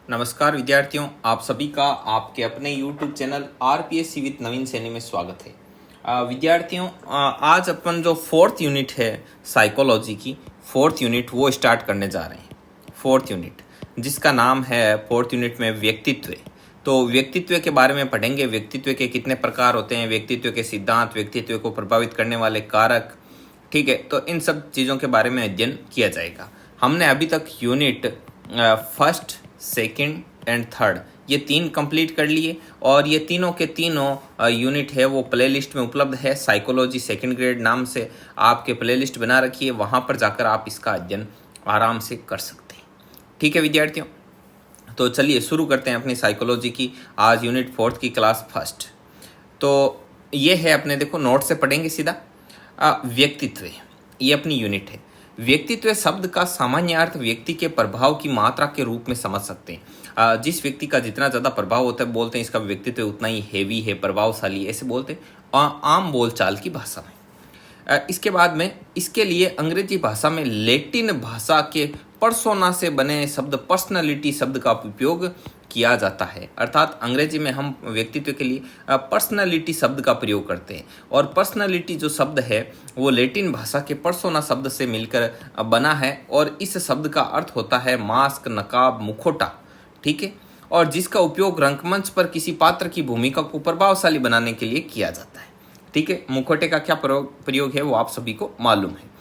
नमस्कार विद्यार्थियों, आप सभी का आपके अपने YouTube चैनल आरपीएससी विद नवीन सैनी में स्वागत है। विद्यार्थियों, आज अपन जो फोर्थ यूनिट है साइकोलॉजी की फोर्थ यूनिट वो स्टार्ट करने जा रहे हैं। फोर्थ यूनिट जिसका नाम है फोर्थ यूनिट में व्यक्तित्व। तो व्यक्तित्व के बारे में पढ़ेंगे। व्यक्तित्व के कितने प्रकार होते हैं, व्यक्तित्व के सिद्धांत, व्यक्तित्व को प्रभावित करने वाले कारक, ठीक है। तो इन सब चीज़ों के बारे में अध्ययन किया जाएगा। हमने अभी तक unit first, second and third ये तीन कंप्लीट कर लिए और ये तीनों के तीनों यूनिट है वो प्लेलिस्ट में उपलब्ध है। साइकोलॉजी सेकंड ग्रेड नाम से आपके प्लेलिस्ट बना रखी है, वहाँ पर जाकर आप इसका अध्ययन आराम से कर सकते हैं। ठीक है विद्यार्थियों, तो चलिए शुरू करते हैं अपनी साइकोलॉजी की आज यूनिट फोर्थ की क्लास फर्स्ट। तो ये है अपने, देखो नोट से पढ़ेंगे सीधा। व्यक्तित्व ये अपनी यूनिट है। व्यक्तित्व शब्द का सामान्य अर्थ व्यक्ति के प्रभाव की मात्रा के रूप में समझ सकते हैं। जिस व्यक्ति का जितना ज़्यादा प्रभाव होता है बोलते हैं इसका व्यक्तित्व उतना ही हेवी है, प्रभावशाली, ऐसे बोलते हैं आम बोलचाल की भाषा में। इसके बाद में इसके लिए अंग्रेजी भाषा में लैटिन भाषा के पर्सोना से बने शब्द पर्सनालिटी शब्द का उपयोग किया जाता है। अर्थात अंग्रेजी में हम व्यक्तित्व के लिए पर्सनालिटी शब्द का प्रयोग करते हैं और पर्सनालिटी जो शब्द है वो लैटिन भाषा के पर्सोना शब्द से मिलकर बना है और इस शब्द का अर्थ होता है मास्क, नकाब, मुखौटा, ठीक है। और जिसका उपयोग रंगमंच पर किसी पात्र की भूमिका को प्रभावशाली बनाने के लिए किया जाता है, ठीक है। मुखौटे का क्या प्रयोग है वो आप सभी को मालूम है।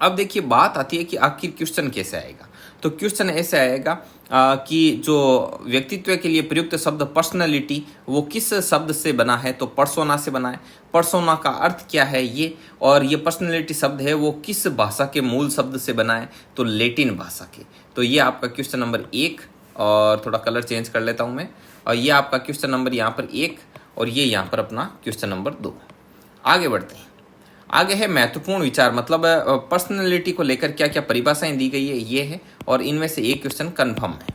अब देखिए बात आती है कि आखिर क्वेश्चन कैसे आएगा। तो क्वेश्चन ऐसे आएगा कि जो व्यक्तित्व के लिए प्रयुक्त शब्द पर्सनालिटी वो किस शब्द से बना है, तो पर्सोना से बना है। पर्सोना का अर्थ क्या है ये, और ये पर्सनालिटी शब्द है वो किस भाषा के मूल शब्द से बना है, तो लैटिन भाषा के। तो ये आपका क्वेश्चन नंबर 1, और थोड़ा कलर चेंज कर लेता हूँ मैं, और ये आपका क्वेश्चन नंबर यहाँ पर 1 और ये यहाँ पर अपना क्वेश्चन नंबर 2। आगे बढ़ते हैं। आगे है महत्वपूर्ण विचार, मतलब पर्सनैलिटी को लेकर क्या क्या परिभाषाएं दी गई है ये है, और इनमें से एक क्वेश्चन कंफर्म है,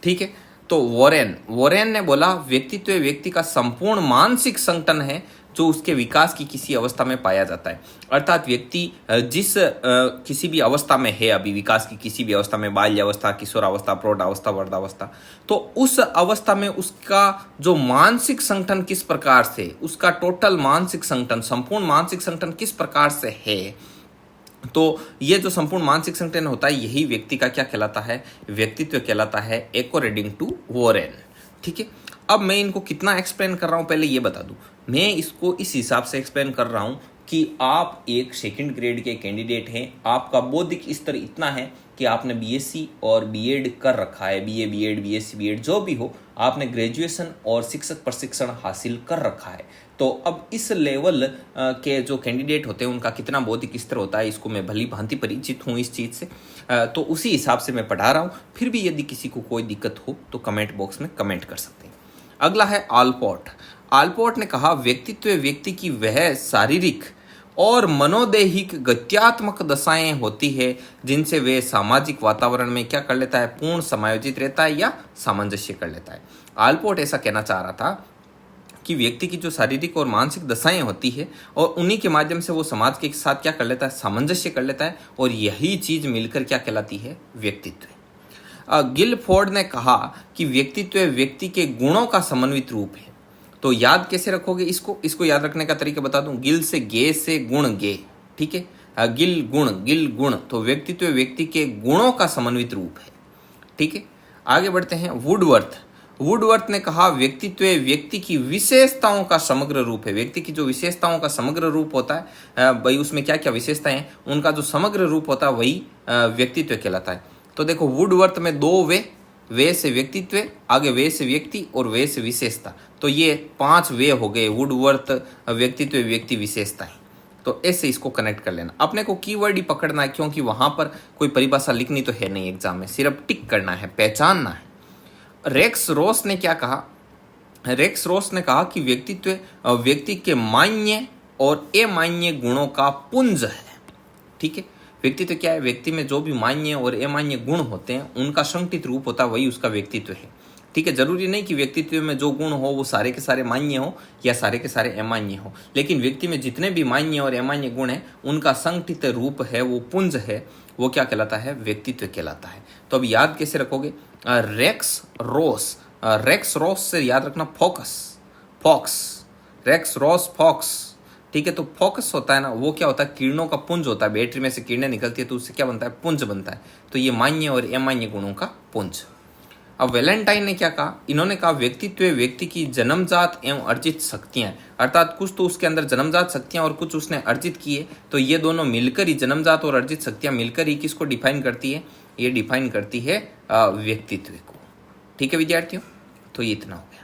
ठीक है। तो वोरेन ने बोला व्यक्तित्व व्यक्ति का संपूर्ण मानसिक संगठन है जो उसके विकास की किसी अवस्था में पाया जाता है। अर्थात व्यक्ति जिस किसी भी अवस्था में है, अभी विकास की किसी भी अवस्था में, बाल्यावस्था, किशोरावस्था, प्रौढ़ावस्था, वृद्धावस्था, तो उस अवस्था में उसका जो मानसिक संगठन किस प्रकार से, उसका टोटल मानसिक संगठन, संपूर्ण मानसिक संगठन किस प्रकार से है, तो ये जो संपूर्ण मानसिक संगठन होता है यही व्यक्ति का क्या कहलाता है, व्यक्तित्व कहलाता है, अकॉर्डिंग टू वोरेन, ठीक है। अब मैं इनको कितना एक्सप्लेन कर रहा हूँ पहले ये बता दूं। मैं इसको इस हिसाब से एक्सप्लेन कर रहा हूँ कि आप एक सेकंड ग्रेड के कैंडिडेट हैं, आपका बौद्धिक स्तर इतना है कि आपने बीएससी और बीएड कर रखा है, बीए बीएड बीएससी बीएड जो भी हो, आपने ग्रेजुएशन और शिक्षक प्रशिक्षण हासिल कर रखा है। तो अब इस लेवल के जो कैंडिडेट होते हैं उनका कितना बौद्धिक स्तर होता है इसको मैं भली भांति परिचित हूँ इस चीज़ से, तो उसी हिसाब से मैं पढ़ा रहा हूँ। फिर भी यदि किसी को कोई दिक्कत हो तो कमेंट बॉक्स में कमेंट कर सकते हैं। अगला है आलपोर्ट ने कहा व्यक्तित्व व्यक्ति की वह शारीरिक और मनोदैहिक गत्यात्मक दशाएं होती है जिनसे वे सामाजिक वातावरण में क्या कर लेता है, पूर्ण समायोजित रहता है या सामंजस्य कर लेता है। आलपोर्ट ऐसा कहना चाह रहा था कि व्यक्ति की जो शारीरिक और मानसिक दशाएं होती है और उन्हीं के माध्यम से वो समाज के साथ क्या कर लेता है, सामंजस्य कर लेता है, और यही चीज मिलकर क्या कहलाती है, व्यक्तित्व। गिलफोर्ड ने कहा कि व्यक्तित्व व्यक्ति के गुणों का समन्वित रूप है। तो याद कैसे रखोगे इसको याद रखने का तरीका बता दूं। गिल से गे से गुण गे, ठीक है। गिल गुण, तो व्यक्तित्व व्यक्ति के गुणों का समन्वित रूप है, ठीक है। आगे बढ़ते हैं। वुडवर्थ ने कहा व्यक्तित्व व्यक्ति की विशेषताओं का समग्र रूप है। व्यक्ति की जो विशेषताओं का समग्र रूप होता है भाई, उसमें क्या क्या विशेषताएं हैं, उनका जो समग्र रूप होता है वही व्यक्तित्व कहलाता है। तो देखो वुडवर्थ में 2 वे से व्यक्तित्व, आगे वे से व्यक्ति और वे से विशेषता, तो ये 5 वे हो गए वुडवर्थ व्यक्तित्व व्यक्ति विशेषताएं। तो ऐसे इसको कनेक्ट कर लेना। अपने को कीवर्ड ही पकड़ना है क्योंकि वहां पर कोई परिभाषा लिखनी तो है नहीं एग्जाम में, सिर्फ टिक करना है, पहचानना है। रेक्स रोस ने क्या कहा, रेक्स रोस ने कहा कि व्यक्तित्व व्यक्ति के मान्य और अमान्य गुणों का पुंज है, ठीक है। व्यक्तित्व क्या है, व्यक्ति में जो भी मान्य और अमान्य गुण होते हैं उनका संगठित रूप होता है, वही उसका व्यक्तित्व है, ठीक है। जरूरी नहीं कि व्यक्तित्व में जो गुण हो वो सारे के सारे मान्य हो या सारे के सारे अमान्य हो, लेकिन व्यक्ति में जितने भी मान्य और अमान्य गुण हैं उनका संगठित रूप है, वो पुंज है, वो क्या कहलाता है? व्यक्तित्व कहलाता है। तो अब याद कैसे रखोगे? रेक्स रोस, रेक्स रोस से याद रखना फोकस, फॉक्स, रेक्स रोस फॉक्स। ठीक है, तो फोकस होता है ना, वो क्या होता है? किरणों का पुंज होता है। बैटरी में से किरणें निकलती है तो उससे क्या बनता है? पुंज बनता है। तो ये मान्य और अमान्य गुणों का पुंज। अब वैलेंटाइन ने क्या कहा? इन्होंने कहा व्यक्तित्व व्यक्ति की जन्मजात एवं अर्जित शक्तियां, अर्थात कुछ तो उसके अंदर जन्मजात शक्तियां और कुछ उसने अर्जित की है। तो ये दोनों मिलकर ही, जन्मजात और अर्जित शक्तियां मिलकर ही किसको डिफाइन करती है? ये डिफाइन करती है व्यक्तित्व को। ठीक है विद्यार्थियों, तो ये इतना हो गया।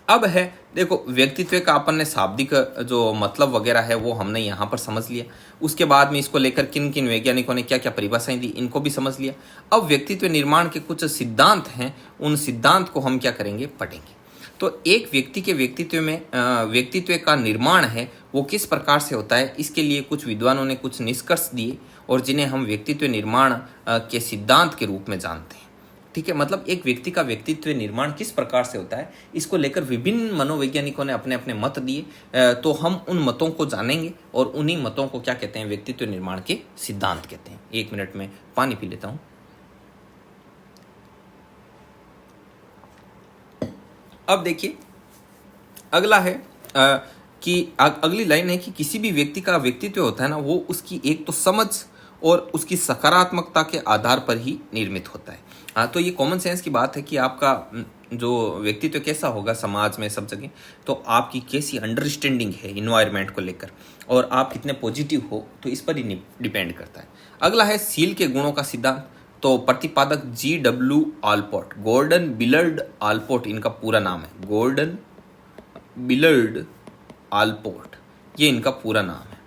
अब है देखो, व्यक्तित्व का अपन ने शाब्दिक जो मतलब वगैरह है वो हमने यहाँ पर समझ लिया। उसके बाद में इसको लेकर किन किन वैज्ञानिकों ने क्या क्या परिभाषाएं दी, इनको भी समझ लिया। अब व्यक्तित्व निर्माण के कुछ सिद्धांत हैं, उन सिद्धांत को हम क्या करेंगे? पढ़ेंगे। तो एक व्यक्ति के व्यक्तित्व में व्यक्तित्व का निर्माण है वो किस प्रकार से होता है, इसके लिए कुछ विद्वानों ने कुछ निष्कर्ष दिए और जिन्हें हम व्यक्तित्व निर्माण के सिद्धांत के रूप में जानते हैं। ठीक है, मतलब एक व्यक्ति का व्यक्तित्व निर्माण किस प्रकार से होता है, इसको लेकर विभिन्न मनोवैज्ञानिकों ने अपने अपने मत दिए। तो हम उन मतों को जानेंगे और उन्हीं मतों को क्या कहते हैं? व्यक्तित्व निर्माण के सिद्धांत कहते हैं। 1 मिनट में पानी पी लेता हूं। अब देखिए, अगला है कि अगली लाइन है कि किसी भी व्यक्ति का व्यक्तित्व होता है ना, वो उसकी एक तो समझ और उसकी सकारात्मकता के आधार पर ही निर्मित होता है। हाँ, तो ये कॉमन सेंस की बात है कि आपका जो व्यक्तित्व कैसा होगा समाज में सब जगह, तो आपकी कैसी अंडरस्टैंडिंग है इन्वायरमेंट को लेकर और आप कितने पॉजिटिव हो, तो इस पर ही डिपेंड करता है। अगला है सील के गुणों का सिद्धांत। तो प्रतिपादक G.W. आलपोर्ट, गॉर्डन बिलर्ड आलपोर्ट इनका पूरा नाम है, गॉर्डन बिलर्ड आलपोर्ट, ये इनका पूरा नाम है।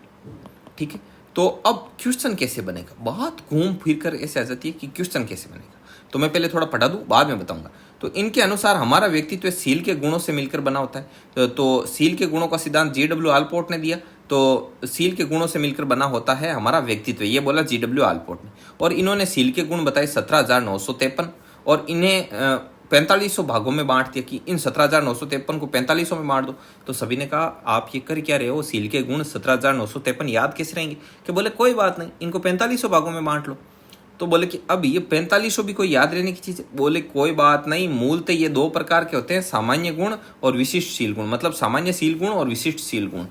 ठीक है, तो अब क्वेश्चन कैसे बनेगा? बहुत घूम फिर कर ऐसे आ जाती है कि क्वेश्चन कैसे बनेगा। तो मैं पहले थोड़ा पढ़ा दूं, बाद में बताऊंगा। तो इनके अनुसार हमारा व्यक्तित्व सील के गुणों से मिलकर बना होता है। तो सील के गुणों का सिद्धांत G.W. आलपोर्ट ने दिया। तो सील के गुणों से मिलकर बना होता है हमारा व्यक्तित्व, ये बोला G.W. आलपोर्ट ने। और इन्होंने सील के गुण बताए 17,953 और इन्हें 4500 भागों में बांट दिया कि इन 17,953 को 4500 में बांट दो। तो सभी ने कहा आप ये कर क्या रहे हो? सील के गुण 17,953 याद कैसे रहेंगे? कि बोले कोई बात नहीं, इनको 4500 भागों में बांट लो। तो बोले कि अब ये 4500 भी कोई याद रहने की चीज है? बोले कोई बात नहीं, मूलतः ये 2 प्रकार के होते हैं, सामान्य गुण और विशिष्ट सील गुण। मतलब सामान्य सील गुण और विशिष्ट सील गुण।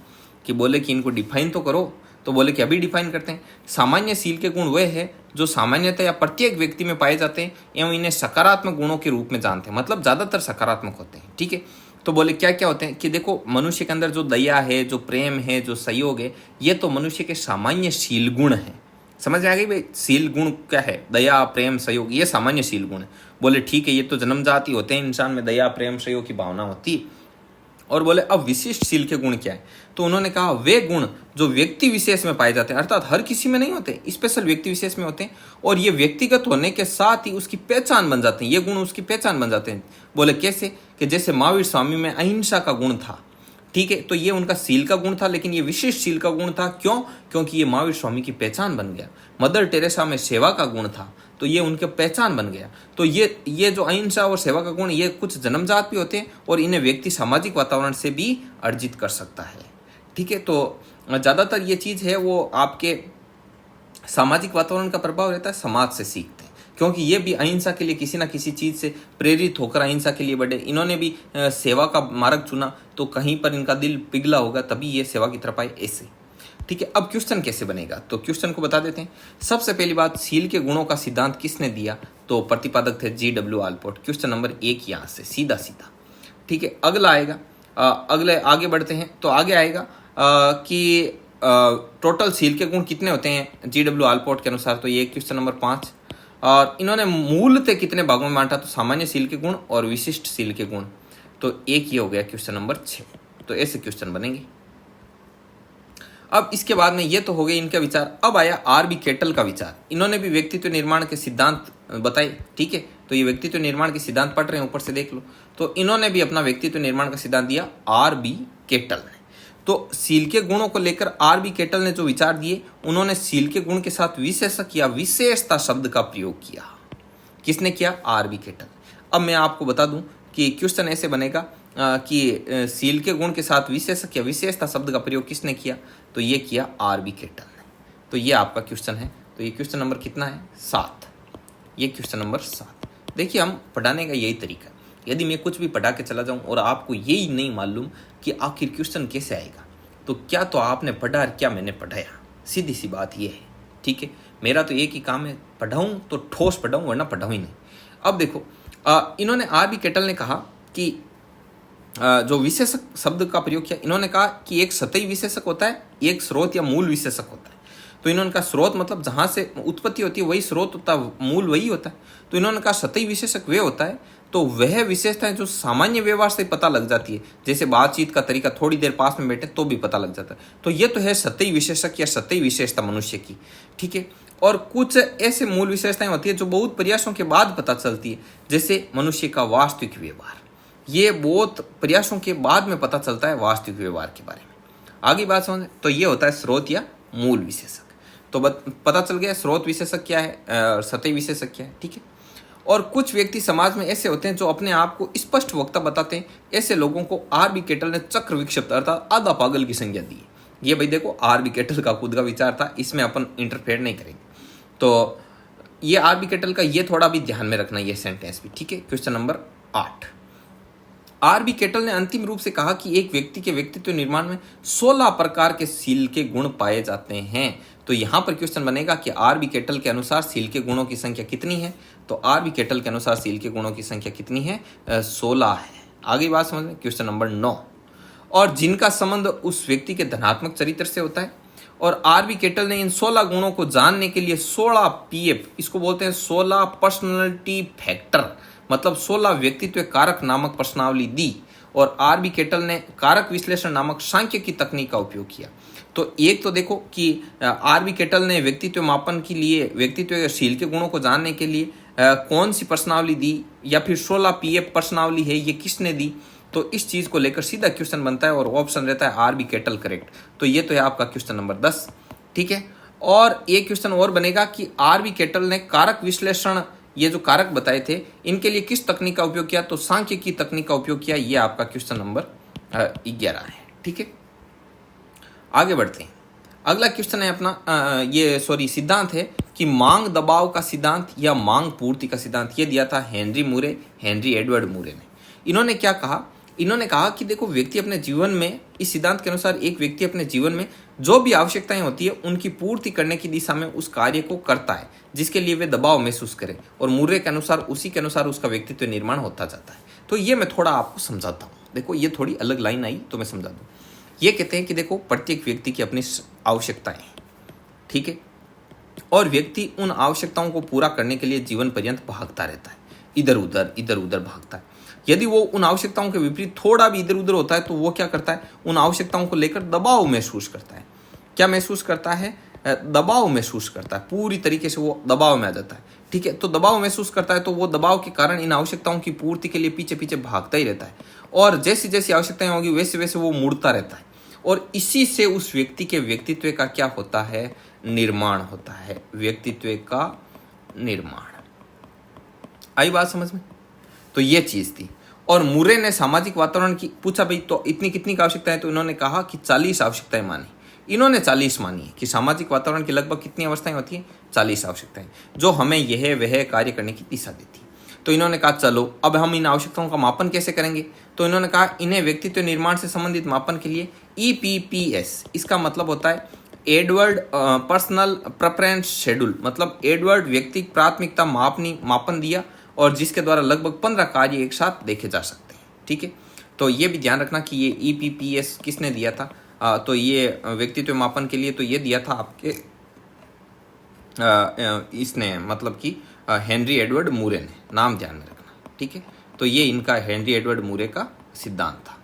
कि बोले कि इनको डिफाइन तो करो। तो बोले कि अभी डिफाइन करते हैं। सामान्य सील के गुण वे है जो सामान्यतः या प्रत्येक व्यक्ति में पाए जाते हैं एवं इन्हें सकारात्मक गुणों के रूप में जानते हैं, मतलब ज्यादातर सकारात्मक होते हैं। ठीक है, तो बोले क्या क्या होते हैं? कि देखो, मनुष्य के अंदर जो दया है, जो प्रेम है, जो सहयोग है, ये तो मनुष्य के सामान्य शील गुण है। समझ में आ गई भाई? सील गुण क्या है? दया, प्रेम, सहयोग, ये सामान्य सील गुण है। बोले ठीक है, ये तो जन्मजात ही होते हैं, इंसान में दया, प्रेम, सहयोग की भावना होती है। और बोले अब विशिष्ट सील के गुण क्या है? तो उन्होंने कहा वे गुण जो व्यक्ति विशेष में पाए जाते हैं, अर्थात हर किसी में नहीं होते, स्पेशल व्यक्ति विशेष में होते हैं और ये व्यक्तिगत होने के साथ ही उसकी पहचान बन जाते हैं। ये गुण उसकी पहचान बन जाते हैं। बोले कैसे? कि जैसे महावीर स्वामी में अहिंसा का गुण था। ठीक है, तो ये उनका सील का गुण था, लेकिन ये विशिष्ट सील का गुण था। क्यों? क्योंकि ये महावीर स्वामी की पहचान बन गया। मदर टेरेसा में सेवा का गुण था, तो ये उनके पहचान बन गया। तो ये जो अहिंसा और सेवा का गुण, ये कुछ जन्मजात भी होते हैं और इन्हें व्यक्ति सामाजिक वातावरण से भी अर्जित कर सकता है। ठीक है, तो ज्यादातर ये चीज है वो आपके सामाजिक वातावरण का प्रभाव रहता है, समाज से सीखते हैं। क्योंकि ये भी अहिंसा के लिए किसी ना किसी चीज से प्रेरित होकर अहिंसा के लिए बढ़े। इन्होंने भी सेवा का मार्ग चुना, तो कहीं पर इनका दिल पिघला होगा, तभी ये सेवा की तरफ आए, ऐसे। ठीक है, अब क्वेश्चन कैसे बनेगा? तो क्वेश्चन को बता देते हैं। सबसे पहली बात, सील के गुणों का सिद्धांत किसने दिया? तो प्रतिपादक थे G.W. आलपोर्ट। क्वेश्चन नंबर 1 यहाँ से सीधा सीधा। ठीक है, अगला आएगा, अगले आगे बढ़ते हैं। तो आगे आएगा कि टोटल सील के गुण कितने होते हैं G.W. आलपोर्ट के अनुसार? तो ये क्वेश्चन नंबर 5। और इन्होंने मूलतः कितने भागों में बांटा? तो सामान्य सील के गुण और विशिष्ट सील के गुण। तो एक ये हो गया क्वेश्चन नंबर 6। तो ऐसे क्वेश्चन बनेंगे। अब इसके बाद में ये तो हो गए इनका विचार। अब आया R.B. केटल का विचार। इन्होंने भी व्यक्तित्व निर्माण के सिद्धांत बताए। ठीक है, तो ये व्यक्तित्व निर्माण के सिद्धांत पढ़ रहे हैं, ऊपर से देख लो। तो इन्होंने भी अपना व्यक्तित्व निर्माण का सिद्धांत दिया R.B. केटल ने। तो सील के गुणों को लेकर R.B. केटल ने जो विचार दिए, उन्होंने सील के गुण के साथ विशेषक या विशेषता शब्द का प्रयोग किया। किसने किया? R.B. केटल। अब मैं आपको बता दूं कि क्वेश्चन ऐसे बनेगा कि सील के गुण के साथ विशेषक या विशेषता शब्द का प्रयोग किसने किया? तो ये किया R.B. केटल ने। तो ये आपका क्वेश्चन है। तो ये क्वेश्चन नंबर कितना है? 7। ये क्वेश्चन नंबर 7। देखिए, हम पढ़ाने का यही तरीका, यदि मैं कुछ भी पढ़ा के चला जाऊं और आपको यही नहीं मालूम कि आखिर क्वेश्चन कैसे आएगा, तो क्या तो आपने पढ़ा और क्या मैंने पढ़ाया, सीधी सी बात ये है। ठीक है, मेरा तो एक ही काम है, पढ़ाऊं तो ठोस पढ़ाऊं, वरना पढ़ाऊं ही नहीं। अब देखो, इन्होंने R.B. केटल ने कहा कि जो विशेषक शब्द का प्रयोग किया, इन्होंने कहा कि एक सतही विशेषक होता है, एक स्रोत या मूल विशेषक होता है। तो इन्होंने कहा स्रोत मतलब जहाँ से उत्पत्ति होती है वही स्रोत होता है, मूल वही होता है। तो इन्होंने कहा सतही विशेषक वे होता है तो वह विशेषताएं जो सामान्य व्यवहार से पता लग जाती है, जैसे बातचीत का तरीका, थोड़ी देर पास में बैठे तो भी पता लग जाता है। तो ये तो है सतही विशेषक या सतही विशेषता मनुष्य की। ठीक है, और कुछ ऐसे मूल विशेषताएं होती है जो बहुत प्रयासों के बाद पता चलती है, जैसे मनुष्य का वास्तविक व्यवहार, ये बहुत प्रयासों के बाद में पता चलता है वास्तविक व्यवहार के बारे में। आगे बात समझ, तो ये होता है स्रोत या मूल विशेषक। तो पता चल गया स्रोत विशेषक क्या है, सतही विशेषक क्या है। ठीक है, और कुछ व्यक्ति समाज में ऐसे होते हैं जो अपने आप को स्पष्ट वक्ता बताते हैं। ऐसे लोगों को R.B. केटल ने चक्र विक्षिप्त अर्थात आधा पागल की संज्ञा दी है। ये भाई देखो, R.B. केटल का खुद का विचार था, इसमें अपन इंटरफेयर नहीं करेंगे। तो ये R.B. केटल का ये थोड़ा भी ध्यान में रखना, ये सेंटेंस भी। ठीक है, क्वेश्चन नंबर 8। R.B. केटल ने अंतिम रूप से कहा कि एक व्यक्ति के व्यक्तित्व निर्माण में 16 प्रकार के सील के गुण पाए जाते हैं। तो यहाँ पर क्वेश्चन बनेगा कि R.B. केटल के अनुसार सील के गुणों की संख्या कितनी है? तो R.B. केटल के अनुसार सील के गुणों की संख्या कितनी है? 16 है। आगे बात समझ लें, क्वेश्चन नंबर 9। और जिनका संबंध उस व्यक्ति के धनात्मक चरित्र से होता है। और R.B. केटल ने इन 16 गुणों को जानने के लिए 16 PF, इसको बोलते हैं 16 पर्सनैलिटी फैक्टर, मतलब 16 व्यक्तित्व कारक नामक प्रश्नावली दी। और R.B. केटल ने कारक विश्लेषण नामक सांख्यिकी तकनीक का उपयोग किया। तो एक तो देखो कि R.B. केटल ने व्यक्तित्व मापन के लिए, व्यक्तित्व शील के गुणों को जानने के लिए कौन सी प्रश्नावली दी, या फिर 16 PF प्रश्नावली है, ये किसने दी? तो इस चीज को लेकर सीधा क्वेश्चन बनता है और ऑप्शन रहता है R.B. Kettle correct. तो ये तो है आपका क्वेश्चन नंबर 10। ठीक है, और एक क्वेश्चन और बनेगा कि R.B. केटल ने कारक विश्लेषण, ये जो कारक बताए थे, इनके लिए किस तकनीक का उपयोग किया? तो सांख्यिकी तकनीक का उपयोग किया। ये आपका क्वेश्चन नंबर 11 है। ठीक है, आगे बढ़ते हैं। अगला क्वेश्चन है अपना सिद्धांत है कि मांग दबाव का सिद्धांत या मांग पूर्ति का सिद्धांत। ये दिया था हेनरी एडवर्ड मूरे ने। इन्होंने क्या कहा? इन्होंने कहा कि देखो, व्यक्ति अपने जीवन में, इस सिद्धांत के अनुसार एक व्यक्ति अपने जीवन में जो भी आवश्यकताएं होती है उनकी पूर्ति करने की दिशा में उस कार्य को करता है जिसके लिए वे दबाव महसूस करे, और मूरे के अनुसार उसी के अनुसार उसका व्यक्तित्व निर्माण होता जाता है। तो ये मैं थोड़ा आपको समझाता हूँ। देखो, ये थोड़ी अलग लाइन आई तो मैं समझा दूँ। ये कहते हैं कि देखो, प्रत्येक व्यक्ति की अपनी आवश्यकताएं, ठीक है, और व्यक्ति उन आवश्यकताओं को पूरा करने के लिए जीवन पर्यंत भागता रहता है, इधर उधर भागता है। यदि वो उन आवश्यकताओं के विपरीत थोड़ा भी इधर उधर होता है तो वो क्या करता है? उन आवश्यकताओं को लेकर दबाव महसूस करता है। क्या महसूस करता है? दबाव महसूस करता है। पूरी तरीके से वो दबाव में आ जाता है। ठीक है, तो दबाव महसूस करता है तो वो दबाव के कारण इन आवश्यकताओं की पूर्ति के लिए पीछे पीछे भागता ही रहता है, और जैसी जैसी आवश्यकताएं होगी वैसे वैसे वो मुड़ता रहता है, और इसी से उस व्यक्ति के व्यक्तित्व का क्या होता है? निर्माण होता है। व्यक्तित्व का निर्माण। आई बात समझ में? तो ये चीज थी। और मूरे ने सामाजिक वातावरण की पूछा, भाई तो इतनी कितनी आवश्यकताएं? तो इन्होंने कहा कि 40 आवश्यकताएं मानी। इन्होंने 40 मानी है कि सामाजिक वातावरण की लगभग कितनी अवस्थाएं होती हैं? 40 आवश्यकताएं, जो हमें यह वह कार्य करने की दिशा देती है। तो इन्होंने कहा चलो अब हम इन आवश्यकताओं का मापन कैसे करेंगे? तो इन्होंने कहा इन्हें व्यक्तित्व निर्माण से संबंधित मापन के लिए EPPS, इसका मतलब होता है एडवर्ड पर्सनल प्रेफरेंस शेड्यूल, मतलब एडवर्ड व्यक्तिगत प्राथमिकता मापन दिया, और जिसके द्वारा लगभग 15 कार्य एक साथ देखे जा सकते हैं। ठीक है, तो ये भी ध्यान रखना कि ये EPPS किसने दिया था? तो ये व्यक्तित्व मापन के लिए तो ये दिया था आपके इसने, मतलब कि हेनरी एडवर्ड मूरे ने। नाम ध्यान में रखना। ठीक है, तो ये इनका हेनरी एडवर्ड मूरे का सिद्धांत था।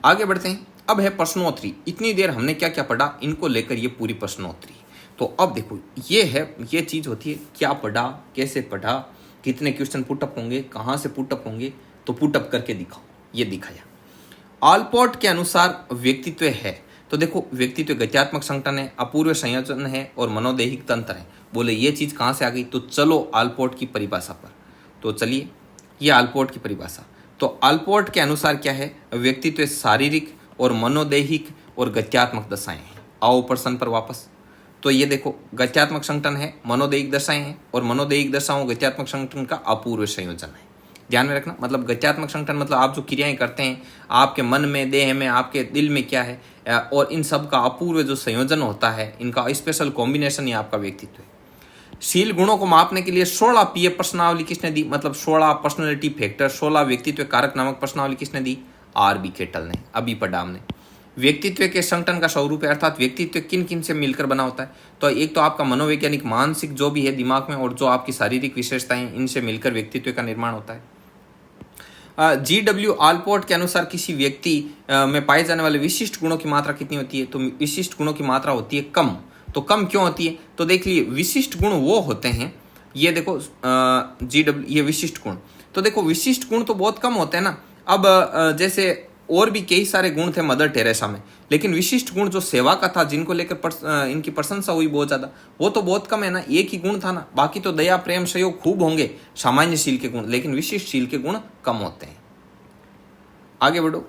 आगे बढ़ते हैं। अब है प्रश्नोत्तरी। इतनी देर हमने क्या क्या पढ़ा, इनको लेकर ये पूरी प्रश्नोत्तरी। तो अब देखो, ये चीज होती है क्या पढ़ा, कैसे पढ़ा, कितने क्वेश्चन पुटअप होंगे, कहाँ से पुटअप होंगे, तो पुटअप करके दिखाओ। ये दिखाया। आलपोर्ट के अनुसार व्यक्तित्व है, तो देखो व्यक्तित्व गत्यात्मक संगठन है, अपूर्व संयोजन है और मनोदैहिक तंत्र है। बोले ये चीज कहाँ से आ गई? तो चलो आलपोर्ट की परिभाषा पर। तो चलिए, ये आलपोर्ट की परिभाषा। तो आलपोर्ट के अनुसार क्या है? व्यक्तित्व शारीरिक और मनोदैहिक और गत्यात्मक दशाएं हैं। आओ प्रश्न पर वापस। तो ये देखो गत्यात्मक संगठन है, मनोदैहिक दशाएं हैं, और मनोदैहिक दशाओं गत्यात्मक संगठन का अपूर्व संयोजन है। ध्यान में रखना, मतलब गत्यात्मक संगठन मतलब आप जो क्रियाएं करते हैं आपके मन में, देह में, आपके दिल में क्या है, और इन सब का अपूर्व जो संयोजन होता है, इनका स्पेशल कॉम्बिनेशन ही आपका व्यक्तित्व है। शील गुणों को मापने के लिए 16 पीएफ प्रश्नावली किसने दी, मतलब 16 पर्सनैलिटी फैक्टर, 16 व्यक्तित्व कारक नामक प्रश्नावली किसने दी, आरबी केटल ने, अभी पढ़ा हमने। व्यक्तित्व के संगठन का स्वरूप है, अर्थात व्यक्तित्व किन किन से मिलकर बना होता है। तो एक तो आपका मनोवैज्ञानिक, मानसिक जो भी है दिमाग में, और जो आपकी शारीरिक विशेषताएं, इनसे मिलकर व्यक्तित्व का निर्माण होता है। GW आलपोर्ट के अनुसार किसी व्यक्ति में पाए जाने वाले विशिष्ट गुणों की मात्रा कितनी होती है, तो विशिष्ट गुणों की मात्रा होती है कम। तो कम क्यों होती है, तो देख लिए विशिष्ट गुण वो होते हैं, ये देखो GW ये विशिष्ट गुण, तो देखो विशिष्ट गुण तो बहुत कम होते हैं ना। अब जैसे और भी कई सारे गुण थे मदर टेरेसा में, लेकिन विशिष्ट गुण जो सेवा का था, जिनको लेकर इनकी प्रशंसा हुई बहुत ज्यादा, वो तो बहुत कम है ना, एक ही गुण था ना। बाकी तो दया, प्रेम, सहयोग खूब होंगे सामान्य शील के गुण, लेकिन विशिष्ट शील के गुण कम होते हैं। आगे बढ़ो।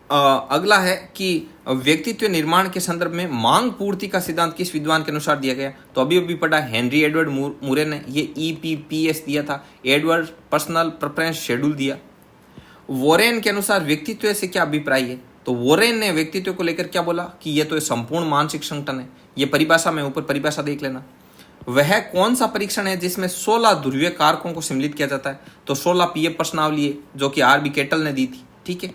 अगला है कि व्यक्तित्व निर्माण के संदर्भ में मांग पूर्ति का सिद्धांत किस विद्वान के अनुसार दिया गया, तो अभी पढ़ा हेनरी एडवर्ड मुरे ने, ये EPPS दिया था, एडवर्ड पर्सनल प्रेफरेंस शेड्यूल दिया। वोरेन के अनुसार व्यक्तित्व से क्या अभिप्राय है, तो वोरेन ने व्यक्तित्व को लेकर क्या बोला कि ये तो संपूर्ण मानसिक संगठन है। ये परिभाषा में ऊपर परिभाषा देख लेना। वह कौन सा परीक्षण है जिसमें 16 ध्रुवीय कारकों को सम्मिलित किया जाता है, तो 16 पीएफ प्रश्नावली है, जो कि आरबी केटल ने दी थी, ठीक है।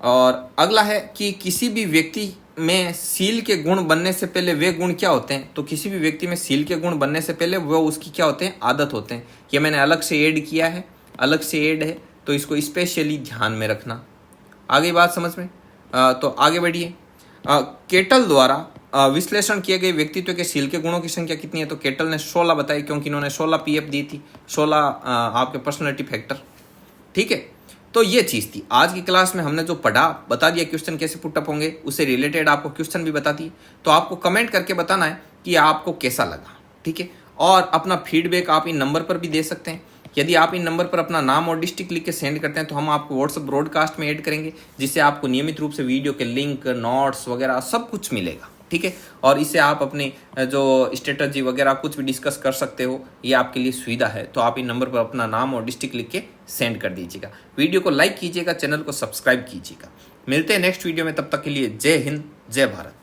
और अगला है कि किसी भी व्यक्ति में सील के गुण बनने से पहले वे गुण क्या होते हैं, तो किसी भी व्यक्ति में सील के गुण बनने से पहले वो उसकी क्या होते हैं, आदत होते हैं। ये मैंने अलग से ऐड किया है, अलग से ऐड है, तो इसको स्पेशली ध्यान में रखना। आगे बात समझ में, तो आगे बढ़िए। केटल द्वारा विश्लेषण किए गए व्यक्तित्व के सील के गुणों की संख्या कितनी है, तो केटल ने 16 बताई, क्योंकि इन्होंने 16 पीएफ दी थी, 16 आपके पर्सनैलिटी फैक्टर, ठीक है। तो ये चीज थी आज की क्लास में, हमने जो पढ़ा बता दिया, क्वेश्चन कैसे पुटअप होंगे, उससे रिलेटेड आपको क्वेश्चन भी बता दिए। तो आपको कमेंट करके बताना है कि आपको कैसा लगा, ठीक है। और अपना फीडबैक आप इन नंबर पर भी दे सकते हैं। यदि आप इन नंबर पर अपना नाम और डिस्ट्रिक्ट लिख के सेंड करते हैं, तो हम आपको व्हाट्सएप ब्रॉडकास्ट में ऐड करेंगे, जिससे आपको नियमित रूप से वीडियो के लिंक, नोट्स वगैरह सब कुछ मिलेगा, ठीक है। और इससे आप अपनी जो स्ट्रेटजी वगैरह कुछ भी डिस्कस कर सकते हो, ये आपके लिए सुविधा है। तो आप इन नंबर पर अपना नाम और डिस्ट्रिक्ट लिख के सेंड कर दीजिएगा। वीडियो को लाइक कीजिएगा, चैनल को सब्सक्राइब कीजिएगा। मिलते हैं नेक्स्ट वीडियो में, तब तक के लिए जय हिंद, जय भारत।